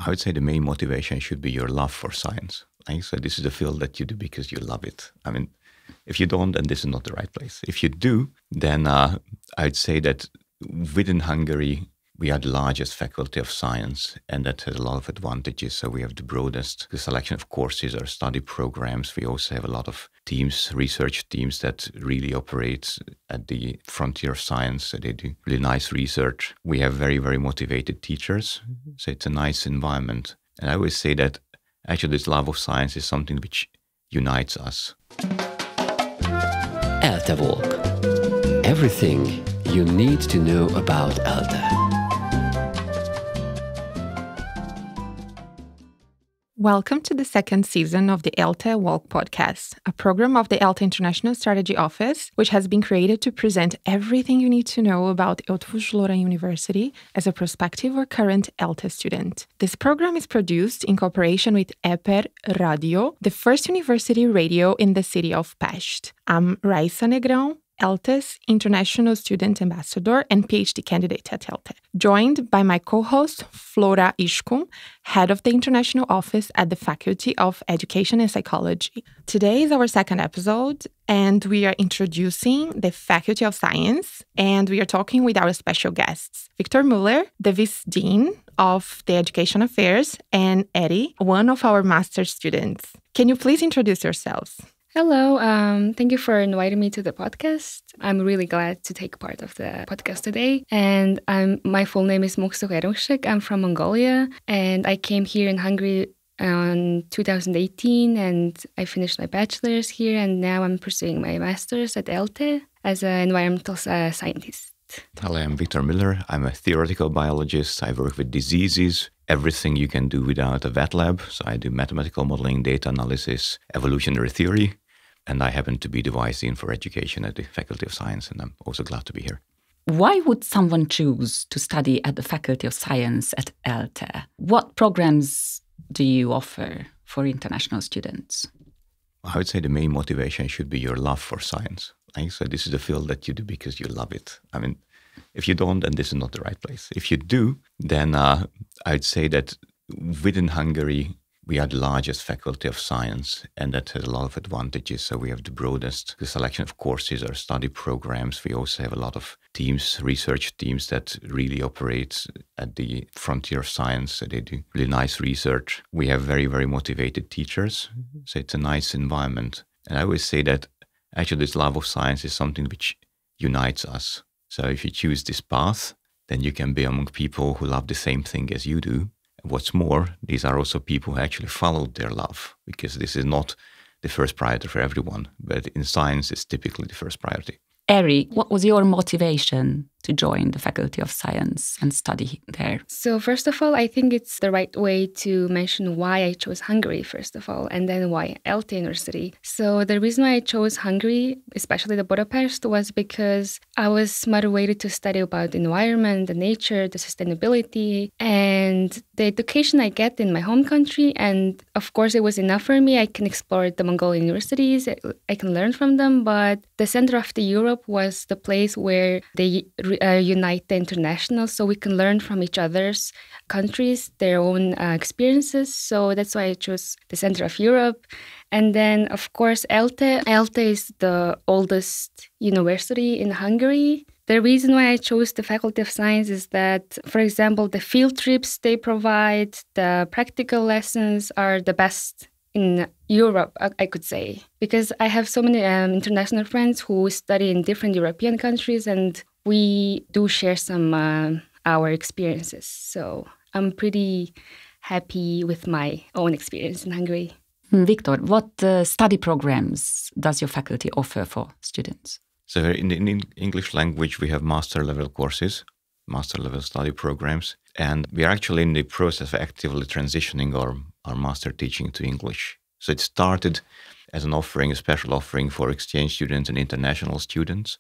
I would say the main motivation should be your love for science. Right? So this is a field that you do because you love it. I mean, if you don't, then this is not the right place. If you do, then I'd say that within Hungary, we are the largest faculty of science, and that has a lot of advantages. So we have the broadest selection of courses or study programs. We also have a lot of teams, research teams that really operate at the frontier of science. So they do really nice research. We have very, very motivated teachers. So it's a nice environment. And I always say that actually this love of science is something which unites us. ELTE Walk. Everything you need to know about ELTE. Welcome to the second season of the ELTE Walk podcast, a program of the ELTE International Strategy Office, which has been created to present everything you need to know about Flóra University as a prospective or current ELTE student. This program is produced in cooperation with RadioEPER Radio, the first university radio in the city of Pest. I'm Raissa, NEGRAO, ELTE's International Student Ambassador and PhD candidate at ELTE, joined by my co-host Flóra ISKUM, head of the International Office at the Faculty of Education and Psychology. Today is our second episode, and we are introducing the Faculty of Science, and we are talking with our special guests, Viktor MÜLLER, the Vice Dean of the Education Affairs, and Eri, one of our master's students. Can you please introduce yourselves? Hello, thank you for inviting me to the podcast. I'm really glad to take part of the podcast today. And my full name is Ariunkhishig. I'm from Mongolia, and I came here in Hungary in 2018, and I finished my bachelor's here, and now I'm pursuing my master's at ELTE as an environmental scientist. Hello, I'm Viktor MÜLLER. I'm a theoretical biologist. I work with diseases, everything you can do without a wet lab. So I do mathematical modeling, data analysis, evolutionary theory, and I happen to be the Vice Dean for Education at the Faculty of Science, and I'm also glad to be here. Why would someone choose to study at the Faculty of Science at ELTE? What programs do you offer for international students? I would say the main motivation should be your love for science. Right? So this is a field that you do because you love it. I mean, if you don't, then this is not the right place. If you do, then I'd say that within Hungary, we are the largest faculty of science, and that has a lot of advantages. So we have the broadest selection of courses or study programs. We also have a lot of teams, research teams that really operate at the frontier of science. So they do really nice research. We have very, very motivated teachers. So it's a nice environment. And I always say that actually this love of science is something which unites us. So if you choose this path, then you can be among people who love the same thing as you do. What's more, these are also people who actually followed their love, because this is not the first priority for everyone, but in science it's typically the first priority. Eri, what was your motivation to join the Faculty of Science and study there? So first of all, I think it's the right way to mention why I chose Hungary, first of all, and then why ELTE University. So the reason why I chose Hungary, especially the Budapest, was because I was motivated to study about the environment, the nature, the sustainability, and the education I get in my home country. And of course, it was enough for me. I can explore the Mongolian universities, I can learn from them, but the center of the Europe was the place where they unite the internationals, so we can learn from each other's countries, their own experiences. So that's why I chose the center of Europe. And then, of course, ELTE. ELTE is the oldest university in Hungary. The reason why I chose the Faculty of Science is that, for example, the field trips they provide, the practical lessons are the best in Europe, I could say, because I have so many international friends who study in different European countries, and we do share some our experiences. So I'm pretty happy with my own experience in Hungary. Viktor, what study programs does your faculty offer for students? So in the English language, we have master-level courses, master-level study programs, and we are actually in the process of actively transitioning our master teaching to English. So it started as an offering, a special offering for exchange students and international students,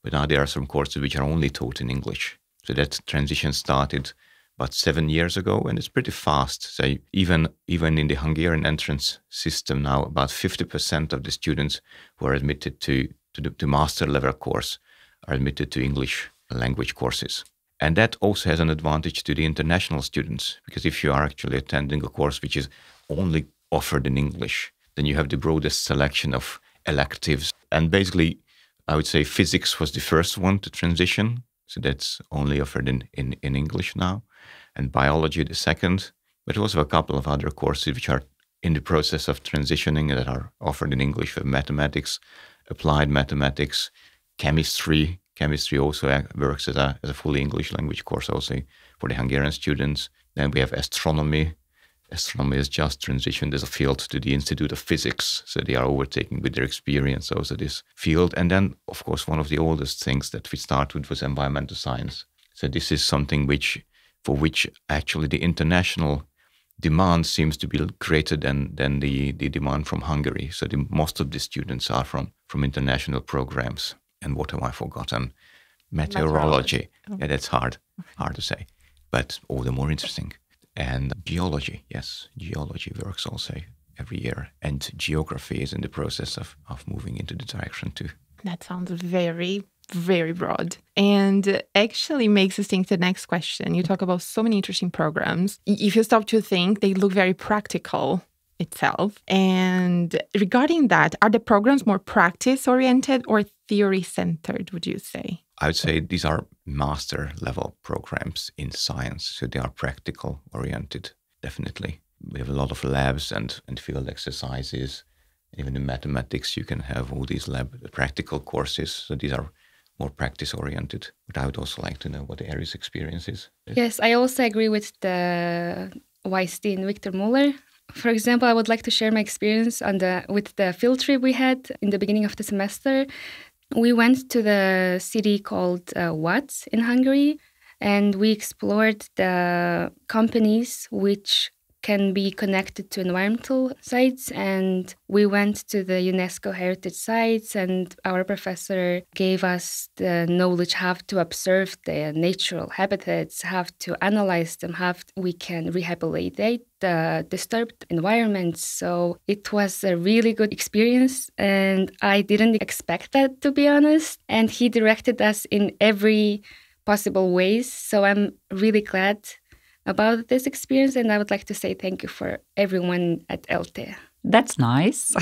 but now there are some courses which are only taught in English. So that transition started about 7 years ago, and it's pretty fast. So even in the Hungarian entrance system now, about 50% of the students who are admitted to the master level course are admitted to English language courses. And that also has an advantage to the international students, because if you are actually attending a course which is only offered in English, then you have the broadest selection of electives. And basically, I would say physics was the first one to transition. So that's only offered in English now. And biology, the second. But also a couple of other courses which are in the process of transitioning that are offered in English, for mathematics, applied mathematics, chemistry. Chemistry also works as a fully English language course also for the Hungarian students. Then we have astronomy. Astronomy has just transitioned as a field to the Institute of Physics. So they are overtaking with their experience also this field. And then, of course, one of the oldest things that we started with was environmental science. So this is something for which actually the international demand seems to be greater than the demand from Hungary. So most of the students are from international programs. And what have I forgotten? Meteorology. Yeah, that's hard to say, but all the more interesting. And geology, yes, geology works also every year. And geography is in the process of moving into the direction too. That sounds very, very broad. And actually makes us think the next question. You talk about so many interesting programs. If you stop to think, they look very practical itself. And regarding that, are the programs more practice-oriented or theory-centered, would you say? I would say these are master-level programs in science, so they are practical-oriented, definitely. We have a lot of labs and field exercises. Even in mathematics, you can have all these practical courses, so these are more practice-oriented. But I would also like to know what Ari's experience is. Yes, I also agree with the wise dean, Viktor MÜLLER. For example, I would like to share my experience with the field trip we had in the beginning of the semester. We went to the city called Watts in Hungary, and we explored the companies which can be connected to environmental sites. And we went to the UNESCO heritage sites, and our professor gave us the knowledge how to observe the natural habitats, how to analyze them, how we can rehabilitate the disturbed environments. So it was a really good experience, and I didn't expect that, to be honest. And he directed us in every possible ways. So I'm really glad about this experience, and I would like to say thank you for everyone at ELTE. That's nice.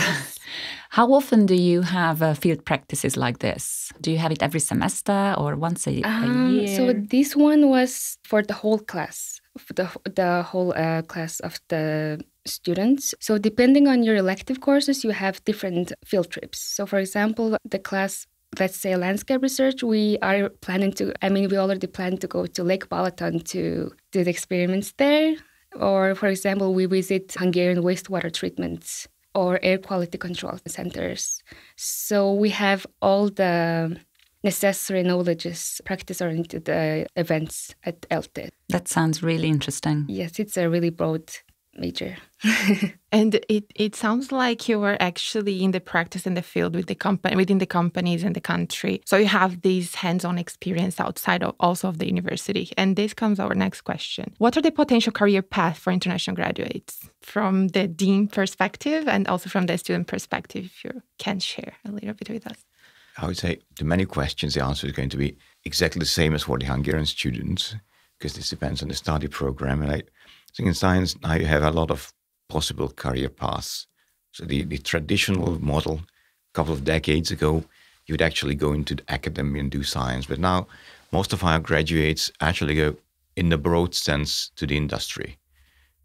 How often do you have field practices like this? Do you have it every semester or once a year? So this one was for the whole class, the whole class of the students. So depending on your elective courses, you have different field trips. So for example, the class, let's say landscape research, we already plan to go to Lake Balaton to do the experiments there. Or, for example, we visit Hungarian wastewater treatments or air quality control centers. So we have all the necessary knowledges, practice-oriented events at ELTE. That sounds really interesting. Yes, it's a really broad major. And it sounds like you were actually in the practice in the field with within the companies in the country. So you have this hands-on experience outside of the university. And this comes our next question. What are the potential career paths for international graduates from the dean perspective and also from the student perspective, if you can share a little bit with us? I would say to many questions, the answer is going to be exactly the same as for the Hungarian students, because this depends on the study program. And I think in science now you have a lot of possible career paths. So the traditional model, a couple of decades ago, you would actually go into the academy and do science. But now most of our graduates actually go in the broad sense to the industry,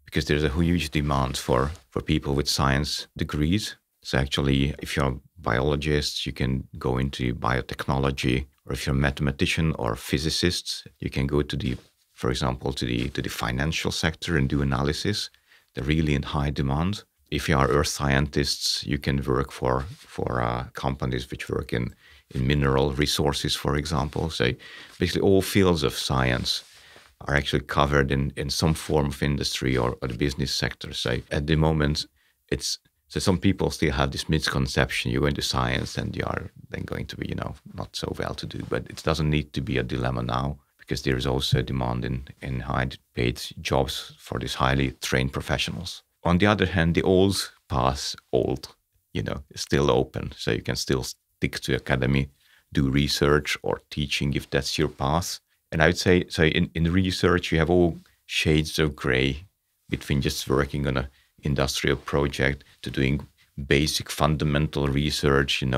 because there's a huge demand for people with science degrees. So actually, if you're a biologist, you can go into biotechnology, or if you're a mathematician or physicist, you can go to for example, to the financial sector and do analysis. They're really in high demand. If you are earth scientists, you can work for companies which work in mineral resources, for example. So basically all fields of science are actually covered in some form of industry or the business sector. So at the moment, so some people still have this misconception, you go into science and you are then going to be, not so well-to-do. But it doesn't need to be a dilemma now, because there is also a demand in high-paid jobs for these highly trained professionals. On the other hand, the old path, is still open. So you can still stick to academy, do research or teaching if that's your path. And I would say, so in research, you have all shades of gray between just working on an industrial project to doing basic fundamental research, and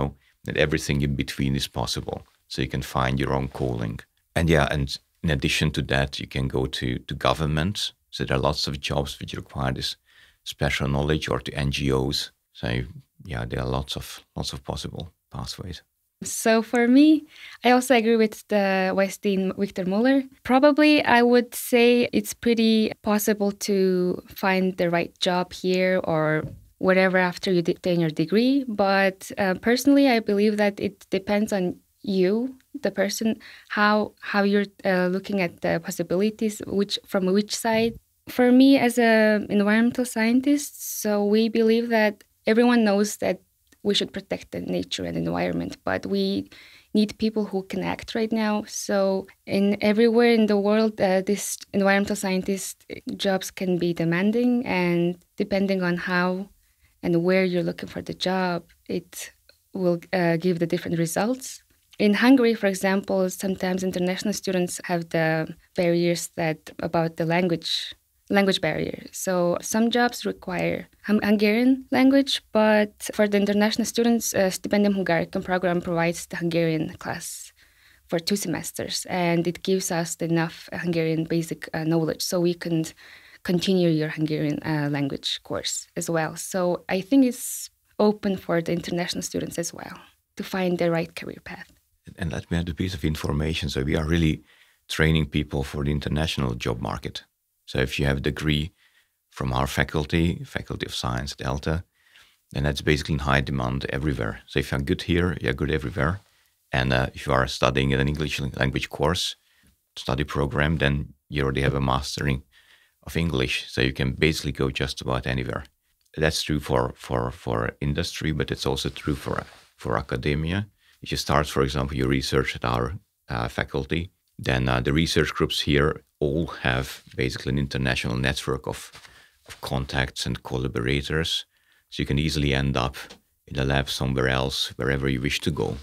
everything in between is possible. So you can find your own calling. And and in addition to that, you can go to government. So there are lots of jobs which require this special knowledge, or to NGOs. So there are lots of possible pathways. So for me, I also agree with the Vice Dean Viktor MÜLLER. Probably I would say it's pretty possible to find the right job here or whatever after you obtain your degree. But personally, I believe that it depends on you, the person, how you're looking at the possibilities, from which side. For me, as an environmental scientist, so we believe that everyone knows that we should protect the nature and environment, but we need people who can act right now. So everywhere in the world, these environmental scientist jobs can be demanding, and depending on how and where you're looking for the job, it will give the different results. In Hungary, for example, sometimes international students have the barriers about the language barrier. So some jobs require Hungarian language, but for the international students, Stipendium Hungarikum program provides the Hungarian class for 2 semesters, and it gives us enough Hungarian basic knowledge so we can continue your Hungarian language course as well. So I think it's open for the international students as well to find the right career path. And let me add a piece of information. So we are really training people for the international job market. So if you have a degree from our faculty of science at ELTE, then that's basically in high demand everywhere. So if you're good here, you're good everywhere. And if you are studying in an English language course, study program, then you already have a mastering of English. So you can basically go just about anywhere. That's true for industry, but it's also true for academia. If you start, for example, your research at our faculty, then the research groups here all have basically an international network of contacts and collaborators. So you can easily end up in a lab somewhere else, wherever you wish to go.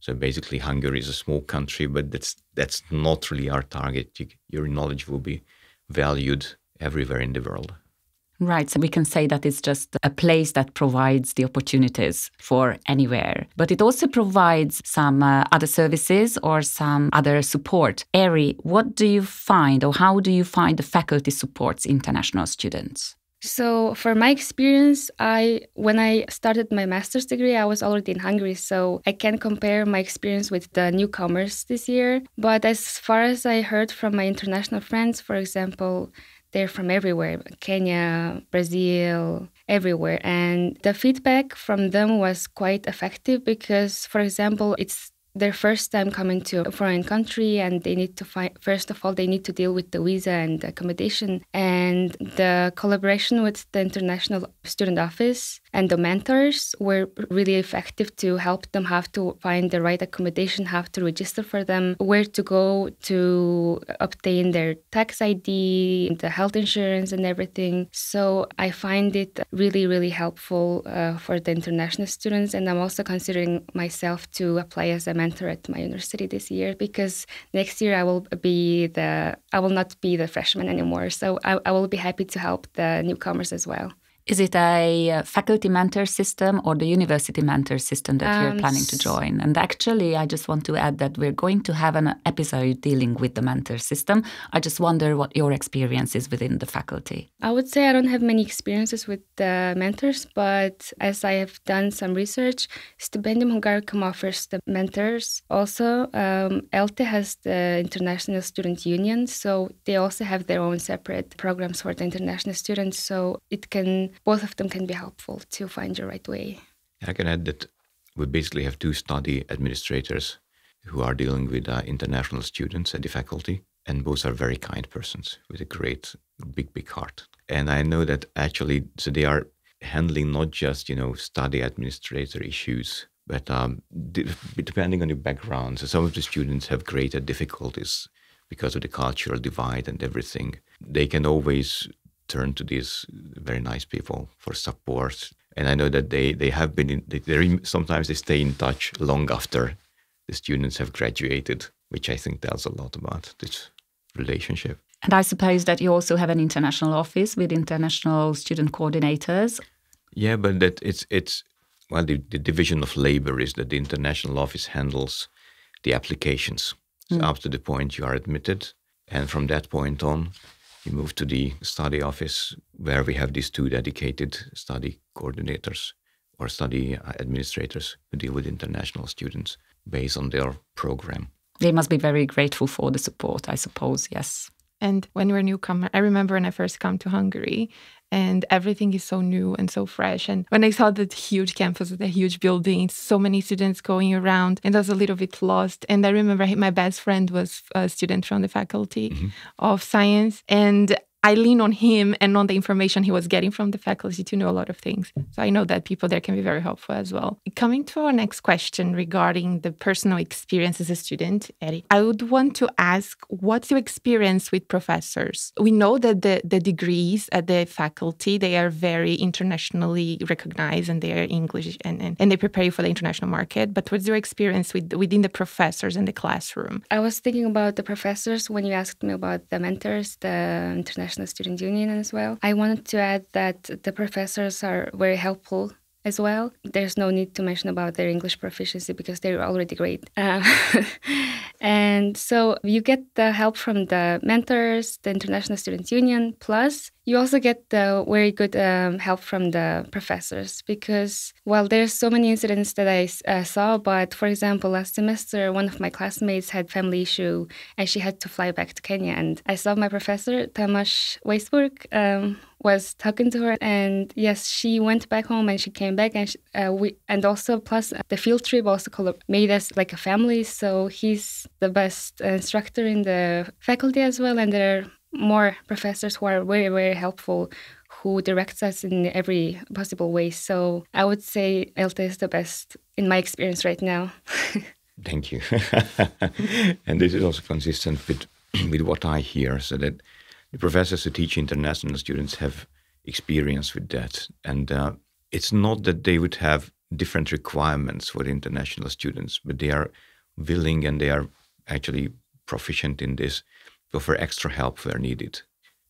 So basically Hungary is a small country, but that's not really our target. Your knowledge will be valued everywhere in the world. Right, so we can say that it's just a place that provides the opportunities for anywhere. But it also provides some other services or some other support. Ari, what do you find, or how do you find the faculty supports international students? So for my experience, when I started my master's degree, I was already in Hungary, so I can compare my experience with the newcomers this year. But as far as I heard from my international friends, for example, they're from everywhere, Kenya, Brazil, everywhere. And the feedback from them was quite effective because, for example, it's their first time coming to a foreign country, and they need to first of all, they need to deal with the visa and the accommodation. And the collaboration with the International Student Office and the mentors were really effective to help them how to find the right accommodation, how to register for them, where to go to obtain their tax ID, the health insurance and everything. So I find it really, really helpful for the international students. And I'm also considering myself to apply as a mentor at my university this year, because next year I will not be the freshman anymore. So I will be happy to help the newcomers as well. Is it a faculty mentor system or the university mentor system that you're planning to join? And actually, I just want to add that we're going to have an episode dealing with the mentor system. I just wonder what your experience is within the faculty. I would say I don't have many experiences with the mentors, but as I have done some research, Stipendium Hungarikum offers the mentors. Also, ELTE has the International Student Union, so they also have their own separate programs for the international students. So both of them can be helpful to find your right way. I can add that we basically have 2 study administrators who are dealing with international students at the faculty, and both are very kind persons with a great, big heart. And I know that actually, so they are handling not just, study administrator issues, but depending on your background. So some of the students have greater difficulties because of the cultural divide and everything. They can always turn to these very nice people for support. And I know that they have been sometimes they stay in touch long after the students have graduated, which I think tells a lot about this relationship. And I suppose that you also have an international office with international student coordinators. Yeah, but that it's well, the division of labor is that the international office handles the applications. So up to the point you are admitted, and from that point on, you move to the study office where we have these two dedicated study coordinators or study administrators who deal with international students based on their program. They must be very grateful for the support, I suppose, yes. And when you're a newcomer, I remember when I first come to Hungary and everything is so new and so fresh. And when I saw that huge campus with the huge buildings, so many students going around, and I was a little bit lost. And I remember my best friend was a student from the faculty of science. And I lean on him and on the information he was getting from the faculty to know a lot of things. So I know that people there can be very helpful as well. Coming to our next question regarding the personal experience as a student, Eri, I would want to ask, what's your experience with professors? We know that the degrees at the faculty, they are very internationally recognized and they are English and they prepare you for the international market. But what's your experience within the professors in the classroom? I was thinking about the professors when you asked me about the mentors, the international Student Union as well. I wanted to add that the professors are very helpful as well. There's no need to mention about their English proficiency because they're already great. And so you get the help from the mentors, the International Student Union, plus you also get the very good help from the professors because, well, there's so many incidents that I saw, but for example, last semester, one of my classmates had family issue and she had to fly back to Kenya. And I saw my professor, Tamas Weisburg, was talking to her. And yes, she went back home and she came back and also plus the field trip also made us like a family. So he's the best instructor in the faculty as well. And there are more professors who are very, very helpful, who directs us in every possible way. So I would say ELTE is the best in my experience right now. Thank you. And this is also consistent with what I hear, so that the professors who teach international students have experience with that. And it's not that they would have different requirements for international students, but they are willing and they are actually proficient in this to offer extra help where needed.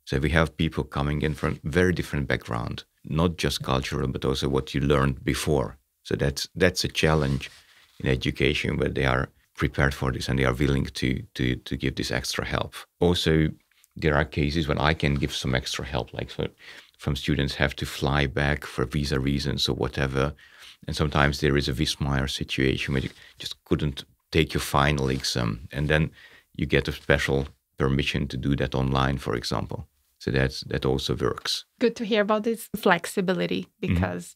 So we have people coming in from very different background, not just cultural, but also what you learned before. So that's a challenge in education where they are prepared for this and they are willing to give this extra help. Also, there are cases when I can give some extra help, like from students have to fly back for visa reasons or whatever. And sometimes there is a Wismar situation where you just couldn't take your final exam, and then you get a special permission to do that online, for example. So that also works. Good to hear about this flexibility because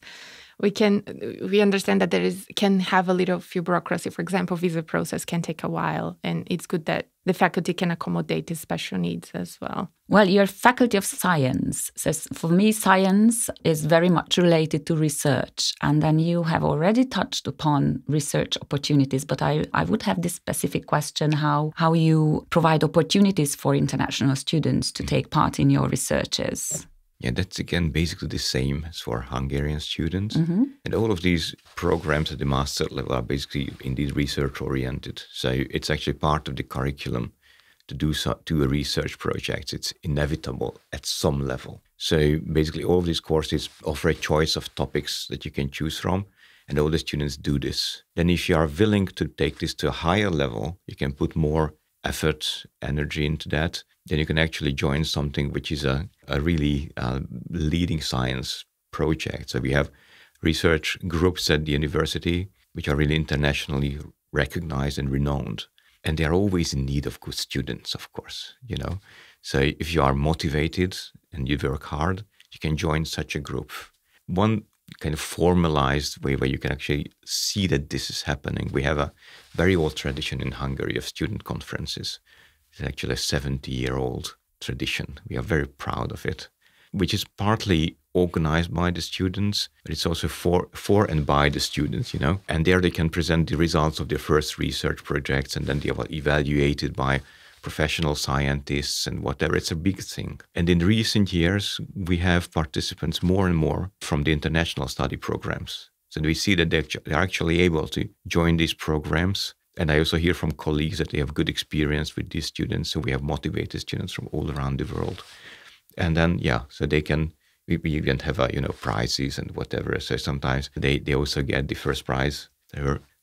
we understand that can have a little few bureaucracy. For example, visa process can take a while, and it's good that the faculty can accommodate these special needs as well. Well, your Faculty of Science says, for me, science is very much related to research. And then you have already touched upon research opportunities, but I would have this specific question, how you provide opportunities for international students to take part in your researches. Yeah, that's again basically the same as for Hungarian students. And all of these programs at the master level are basically indeed research-oriented. So it's actually part of the curriculum to do a research project. It's inevitable at some level. So basically all of these courses offer a choice of topics that you can choose from, and all the students do this. Then if you are willing to take this to a higher level, you can put more effort, energy into that, then you can actually join something which is a really leading science project. So we have research groups at the university which are really internationally recognized and renowned. And they are always in need of good students, of course, So if you are motivated and you work hard, you can join such a group. One kind of formalized way where you can actually see that this is happening. We have a very old tradition in Hungary of student conferences. It's actually a 70-year-old tradition. We are very proud of it, which is partly organized by the students, but it's also for and by the students, And there they can present the results of their first research projects, and then they are evaluated by professional scientists and whatever. It's a big thing. And in recent years, we have participants more and more from the international study programs. So we see that they're actually able to join these programs And I also hear from colleagues that they have good experience with these students. So we have motivated students from all around the world. And then, so they can, we even have, prizes and whatever. So sometimes they also get the first prize.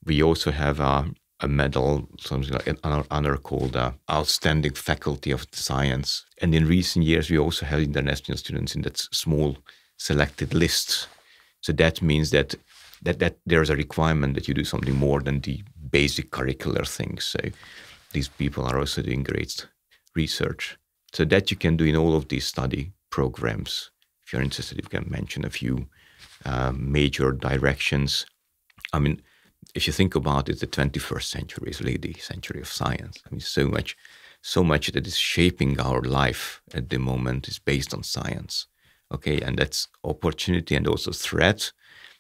We also have a medal, something like an honor called Outstanding Faculty of Science. And in recent years, we also have international students in that small selected lists. So that means that there's a requirement that you do something more than the basic curricular things. So these people are also doing great research. So that you can do in all of these study programs. If you're interested, you can mention a few major directions. I mean, if you think about it, the 21st century is really the century of science. I mean, so much that is shaping our life at the moment is based on science. Okay, and that's opportunity and also threat.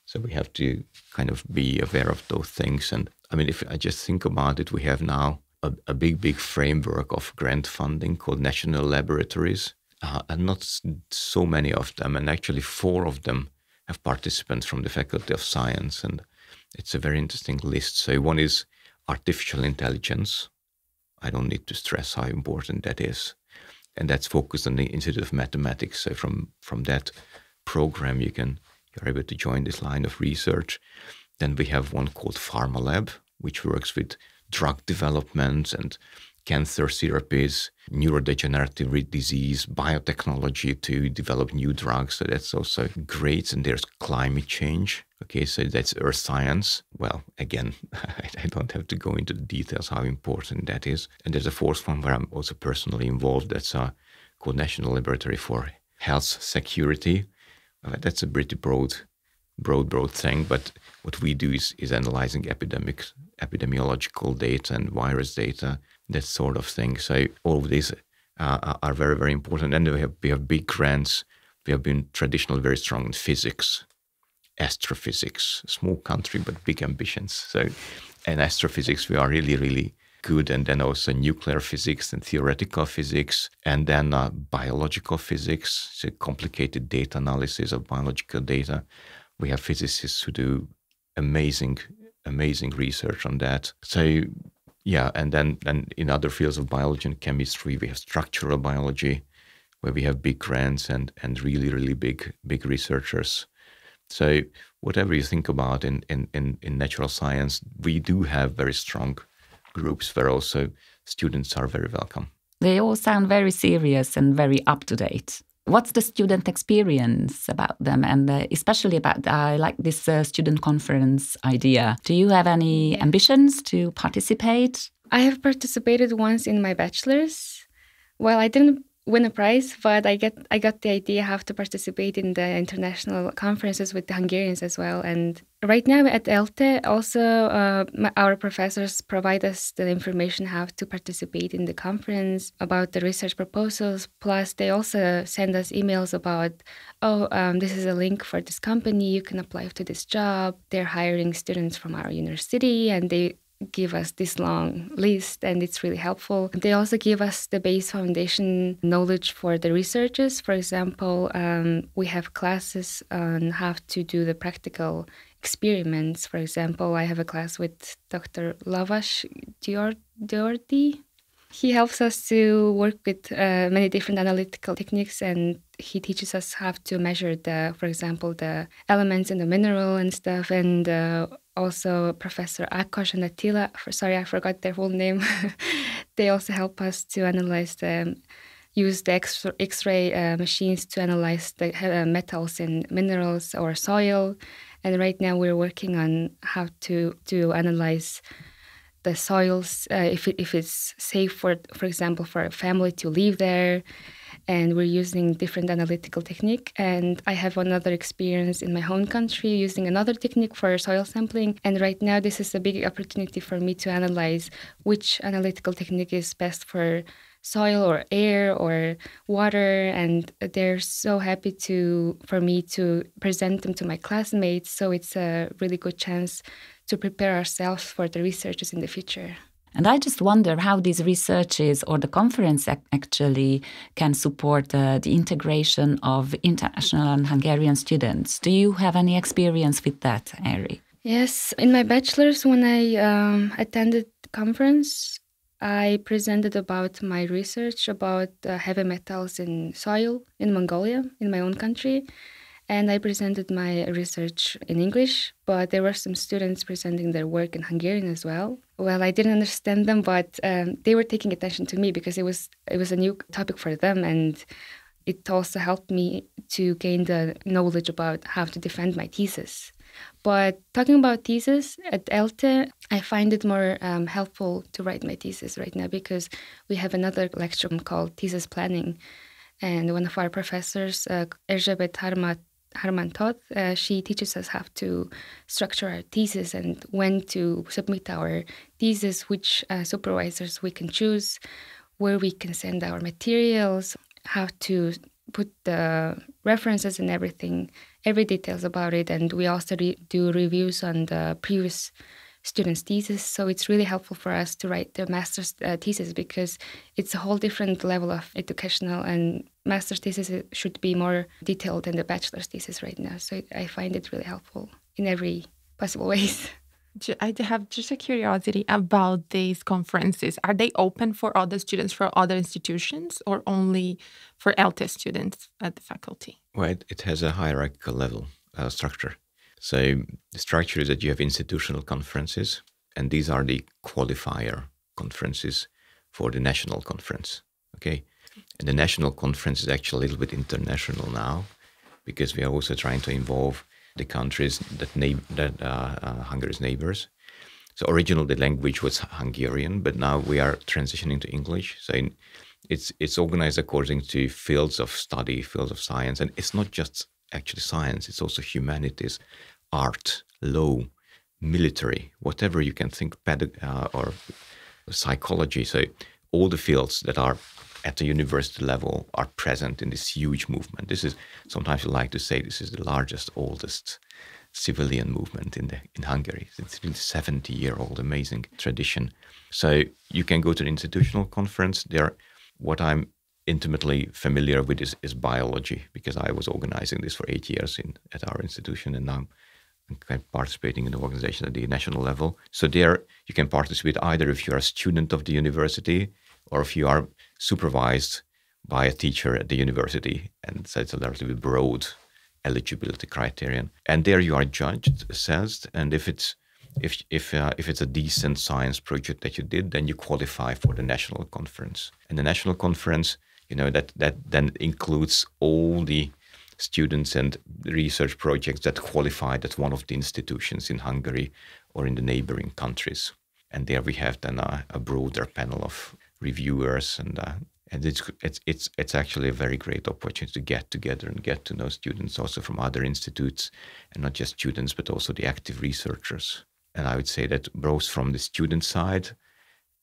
So we have to kind of be aware of those things. And I mean, if I just think about it, we have now a big framework of grant funding called national laboratories, and not so many of them. And actually 4 of them have participants from the Faculty of Science. And it's a very interesting list. So one is artificial intelligence. I don't need to stress how important that is. And that's focused on the Institute of Mathematics. So from that program, you're able to join this line of research. Then we have one called PharmaLab, which works with drug development and cancer therapies, neurodegenerative disease, biotechnology to develop new drugs. So that's also great. And there's climate change. Okay, so that's earth science. Well, again, I don't have to go into the details how important that is. And there's a 4th one where I'm also personally involved. That's called National Laboratory for Health Security. That's a pretty broad thing. But what we do is analyzing epidemiological data and virus data, that sort of thing. So all of these are very, very important. And we have big grants. We have been traditionally very strong in physics, astrophysics, small country, but big ambitions. So in astrophysics, we are really, really good. And then also nuclear physics and theoretical physics, and then biological physics, so complicated data analysis of biological data. We have physicists who do amazing research on that. So and then in other fields of biology and chemistry, we have structural biology, where we have big grants and really, really big researchers. So whatever you think about in natural science, we do have very strong groups where also students are very welcome. They all sound very serious and very up to date. What's the student experience about them? And especially about, I like this student conference idea. Do you have any ambitions to participate? I have participated once in my bachelor's. Well, I didn't win a prize, but I got the idea how to participate in the international conferences with the Hungarians as well. And right now at ELTE, also our professors provide us the information how to participate in the conference, about the research proposals. Plus, they also send us emails about, this is a link for this company, you can apply to this job. They're hiring students from our university, and they give us this long list, and it's really helpful. They also give us the base foundation knowledge for the researchers. For example, we have classes on how to do the practical experiments. For example, I have a class with Dr. Lavash Diordi. He helps us to work with many different analytical techniques, and he teaches us how to measure for example, the elements in the mineral and stuff. And also Professor Ákos and Attila, I forgot their whole name. They also help us to analyze use the X-ray machines to analyze the metals in minerals or soil. And right now we're working on how to analyze the soils, if it's safe for example, for a family to live there. And we're using different analytical technique. And I have another experience in my home country using another technique for soil sampling. And right now, this is a big opportunity for me to analyze which analytical technique is best for soil or air or water. And they're so happy for me to present them to my classmates. So it's a really good chance to prepare ourselves for the researches in the future. And I just wonder how these researches or the conference actually can support the integration of international and Hungarian students. Do you have any experience with that, Ari? Yes, in my bachelor's, when I attended conference, I presented about my research about heavy metals in soil in Mongolia, in my own country. And I presented my research in English, but there were some students presenting their work in Hungarian as well. Well, I didn't understand them, but they were taking attention to me because it was a new topic for them, and it also helped me to gain the knowledge about how to defend my thesis. But talking about thesis, at ELTE, I find it more helpful to write my thesis right now because we have another lecture called Thesis Planning. And one of our professors, Erzsébet Harman-Toth, she teaches us how to structure our thesis and when to submit our thesis, which supervisors we can choose, where we can send our materials, how to put the references and everything, every details about it. And we also do reviews on the previous students' thesis. So it's really helpful for us to write the master's thesis because it's a whole different level of educational, and master's thesis should be more detailed than the bachelor's thesis right now. So I find it really helpful in every possible ways. I have just a curiosity about these conferences. Are they open for other students from other institutions or only for ELTE students at the faculty? Well, it has a hierarchical level structure. So the structure is that you have institutional conferences, and these are the qualifier conferences for the national conference. Okay, and the national conference is actually a little bit international now because we are also trying to involve the countries that Hungary's neighbors. So originally the language was Hungarian, but now we are transitioning to English. So it's organized according to fields of study, fields of science, and it's not just actually science, it's also humanities, art, law, military, whatever you can think, or psychology. So all the fields that are at the university level are present in this huge movement. This is, sometimes we like to say, this is the largest, oldest civilian movement in Hungary. It's been 70-year-old amazing tradition. So you can go to an institutional conference. What I'm intimately familiar with is biology, because I was organizing this for 8 years at our institution, and now I'm kind of participating in the organization at the national level. So there you can participate either if you're a student of the university or if you are supervised by a teacher at the university, and so it's a relatively broad eligibility criterion. And there you are judged, assessed, and if it's a decent science project that you did, then you qualify for the national conference. And the national conference, that then includes all the students and research projects that qualified at one of the institutions in Hungary or in the neighboring countries. And there we have then a broader panel of reviewers, and it's actually a very great opportunity to get together and get to know students also from other institutes, and not just students but also the active researchers. And I would say that both from the student side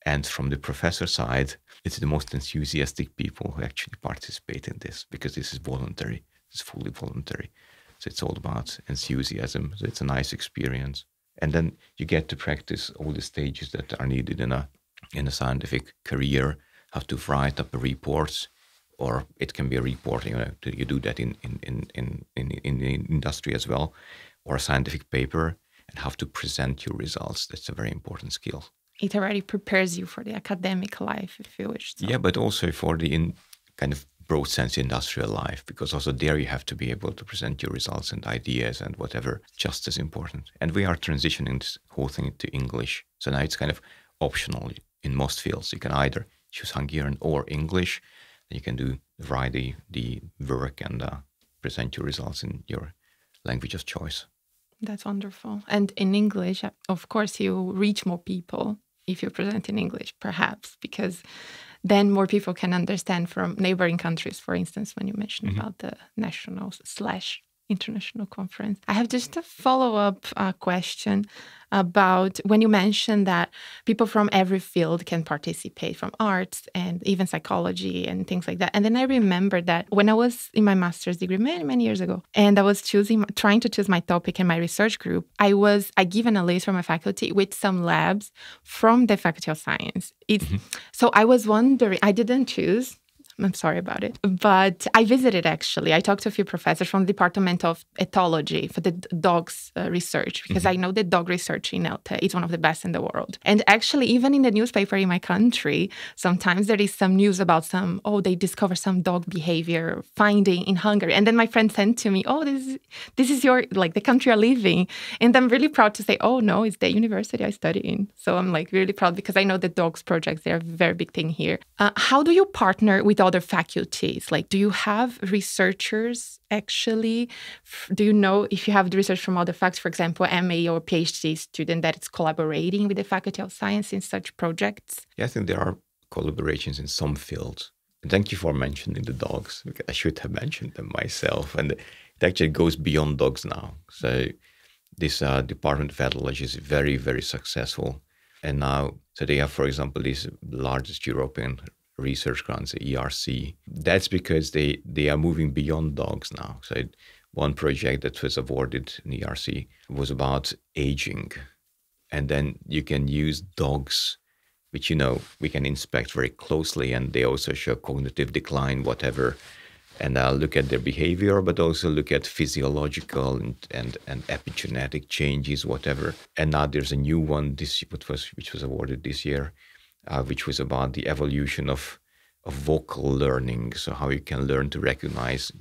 and from the professor side, it's the most enthusiastic people who actually participate in this, because this is voluntary, it's fully voluntary. So it's all about enthusiasm. So it's a nice experience. And then you get to practice all the stages that are needed in a scientific career, how to write up reports, or it can be a report, you do that in the industry as well, or a scientific paper, and how to present your results. That's a very important skill. It already prepares you for the academic life, if you wish. So. Yeah, but also for the kind of broad sense industrial life, because also there you have to be able to present your results and ideas and whatever, just as important. And we are transitioning this whole thing to English. So now it's kind of optional in most fields. You can either choose Hungarian or English, and you can write the work and present your results in your language of choice. That's wonderful. And in English, of course, you reach more people if you present in English, perhaps, because then more people can understand from neighboring countries, for instance, when you mentioned about the national/international conference. I have just a follow-up question about when you mentioned that people from every field can participate, from arts and even psychology and things like that. And then I remember that when I was in my master's degree many, many years ago, and I was trying to choose my topic in my research group, I given a list from my faculty with some labs from the Faculty of Science. So I was wondering, I didn't choose I'm sorry about it. But I visited, actually. I talked to a few professors from the Department of Ethology for the dogs research, because I know that dog research in ELTE is one of the best in the world. And actually, even in the newspaper in my country, sometimes there is some news about they discover some dog behavior finding in Hungary. And then my friend sent to me, this is your, like, the country you're living. And I'm really proud to say, no, it's the university I study in. So I'm like really proud, because I know the dogs projects, they're a very big thing here. How do you partner with other faculties? Like, do you have researchers actually? Do you know if you have the research from other faculties, for example, MA or PhD student that is collaborating with the Faculty of Science in such projects? Yeah, I think there are collaborations in some fields. Thank you for mentioning the dogs. I should have mentioned them myself. And it actually goes beyond dogs now. So this Department of Ethology is very, very successful. And now, so they have, for example, this largest European research grants, the ERC. That's because they are moving beyond dogs now. So one project that was awarded in ERC was about aging. And then you can use dogs, which, we can inspect very closely, and they also show cognitive decline, whatever, and look at their behavior, but also look at physiological and epigenetic changes, whatever. And now there's a new one, which was awarded this year, which was about the evolution of vocal learning, so how you can learn to recognize,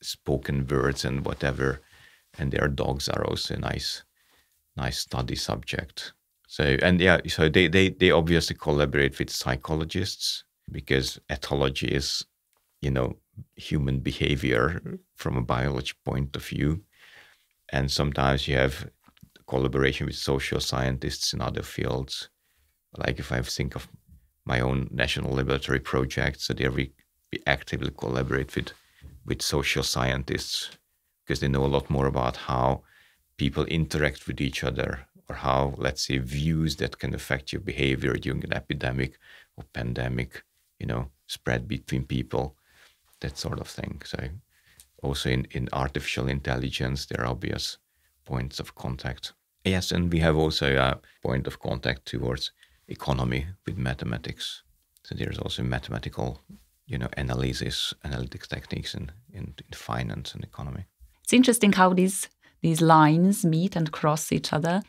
spoken words and whatever. And their dogs are also a nice study subject. So they obviously collaborate with psychologists, because ethology is, human behavior from a biology point of view. And sometimes you have collaboration with social scientists in other fields. Like if I think of my own national laboratory project, so there we actively collaborate with social scientists, because they know a lot more about how people interact with each other, or how, let's say, views that can affect your behavior during an epidemic or pandemic, spread between people, that sort of thing. So also in artificial intelligence, there are obvious points of contact. Yes, and we have also a point of contact towards economy with mathematics. So there's also mathematical, analytics techniques in finance and economy. It's interesting how these lines meet and cross each other.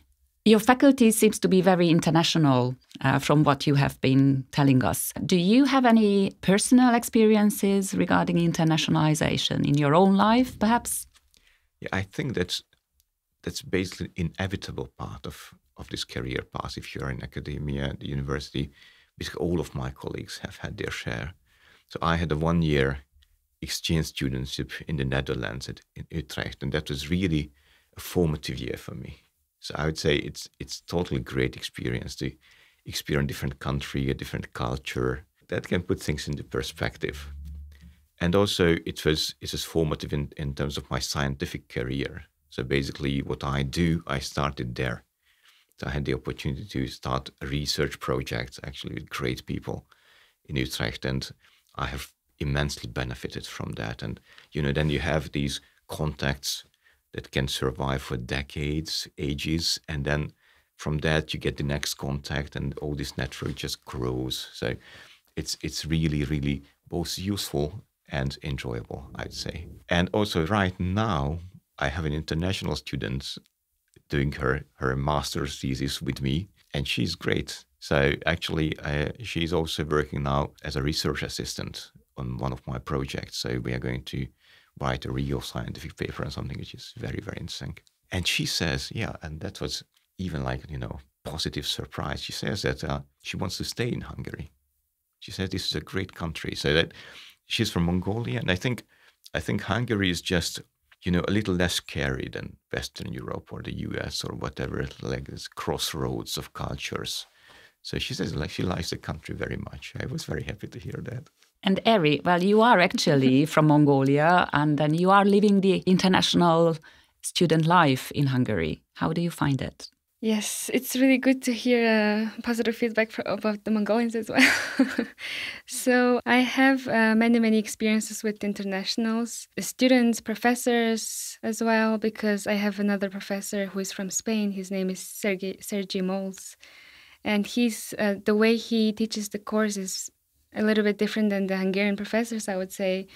Your faculty seems to be very international from what you have been telling us. Do you have any personal experiences regarding internationalization in your own life, perhaps? Yeah, I think that's basically an inevitable part of this career path. If you're in academia at the university, basically all of my colleagues have had their share. So I had a 1-year exchange studentship in the Netherlands in Utrecht, and that was really a formative year for me. So I would say it's totally great experience to experience a different country, a different culture. That can put things into perspective. And also it was formative in terms of my scientific career. So basically what I do, I started there. So I had the opportunity to start research projects actually with great people in Utrecht, and I have immensely benefited from that. And, then you have these contacts that can survive for decades, ages, and then from that you get the next contact, and all this network just grows. So it's really, really both useful and enjoyable, I'd say. And also right now, I have an international student doing her master's thesis with me, and she's great. So actually, she's also working now as a research assistant on one of my projects. So we are going to write a real scientific paper on something which is very, very interesting. And she says, and that was even like, positive surprise. She says that she wants to stay in Hungary. She says this is a great country. So that she's from Mongolia, and I think Hungary is just, a little less scary than Western Europe or the US or whatever, like this crossroads of cultures. So she says she likes the country very much. I was very happy to hear that. And Eri, well, you are actually from Mongolia, and then you are living the international student life in Hungary. How do you find it? Yes, it's really good to hear positive feedback about the Mongolians as well. So I have many experiences with internationals, students, professors as well, because I have another professor who is from Spain. His name is Sergi Mols. And he's the way he teaches the course is a little bit different than the Hungarian professors, I would say.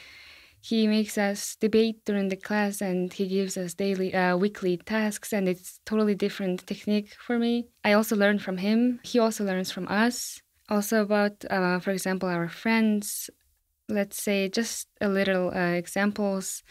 He makes us debate during the class, and he gives us weekly tasks, and it's totally different technique for me. I also learn from him. He also learns from us. Also about, for example, our friends. Let's say just a little examples.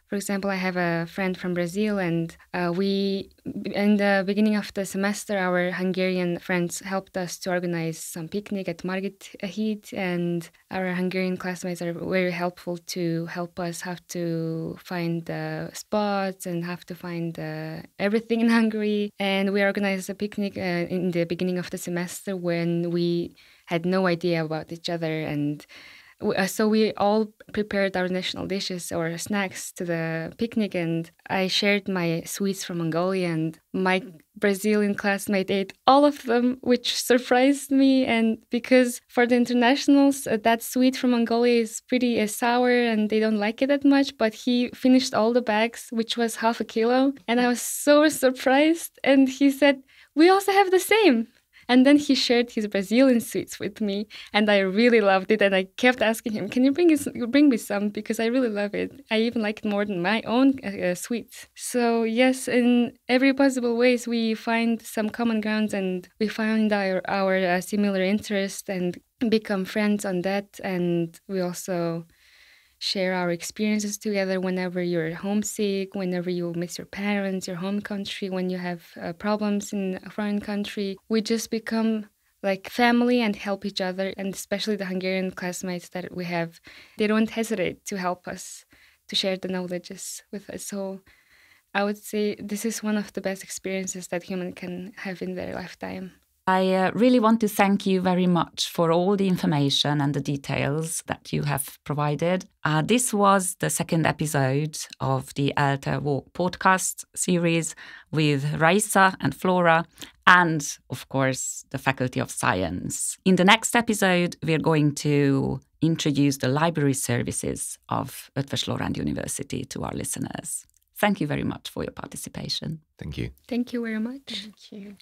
For example, I have a friend from Brazil, and in the beginning of the semester, our Hungarian friends helped us to organize some picnic at Margit-híd, and our Hungarian classmates are very helpful to help us how to find the spots and how to find everything in Hungary. And we organized a picnic in the beginning of the semester when we had no idea about each other, and so we all prepared our national dishes or snacks to the picnic, and I shared my sweets from Mongolia, and my Brazilian classmate ate all of them, which surprised me. And because for the internationals, that sweet from Mongolia is pretty sour and they don't like it that much, but he finished all the bags, which was 0.5 kilo, and I was so surprised. And he said, "We also have the same." And then he shared his Brazilian sweets with me, and I really loved it. And I kept asking him, "Can you bring me some? Because I really love it. I even like it more than my own sweets." So yes, in every possible ways, we find some common grounds, and we find our similar interests and become friends on that. And we also share our experiences together whenever you're homesick, whenever you miss your parents, your home country, when you have problems in a foreign country. We just become like family and help each other. And especially the Hungarian classmates that we have, they don't hesitate to help us, to share the knowledges with us. So I would say this is one of the best experiences that humans can have in their lifetime. I really want to thank you very much for all the information and the details that you have provided. This was the second episode of the ELTE Walk podcast series with Raissa and Flóra and, of course, the Faculty of Science. In the next episode, we're going to introduce the library services of Eötvös Loránd University to our listeners. Thank you very much for your participation. Thank you. Thank you very much. Thank you.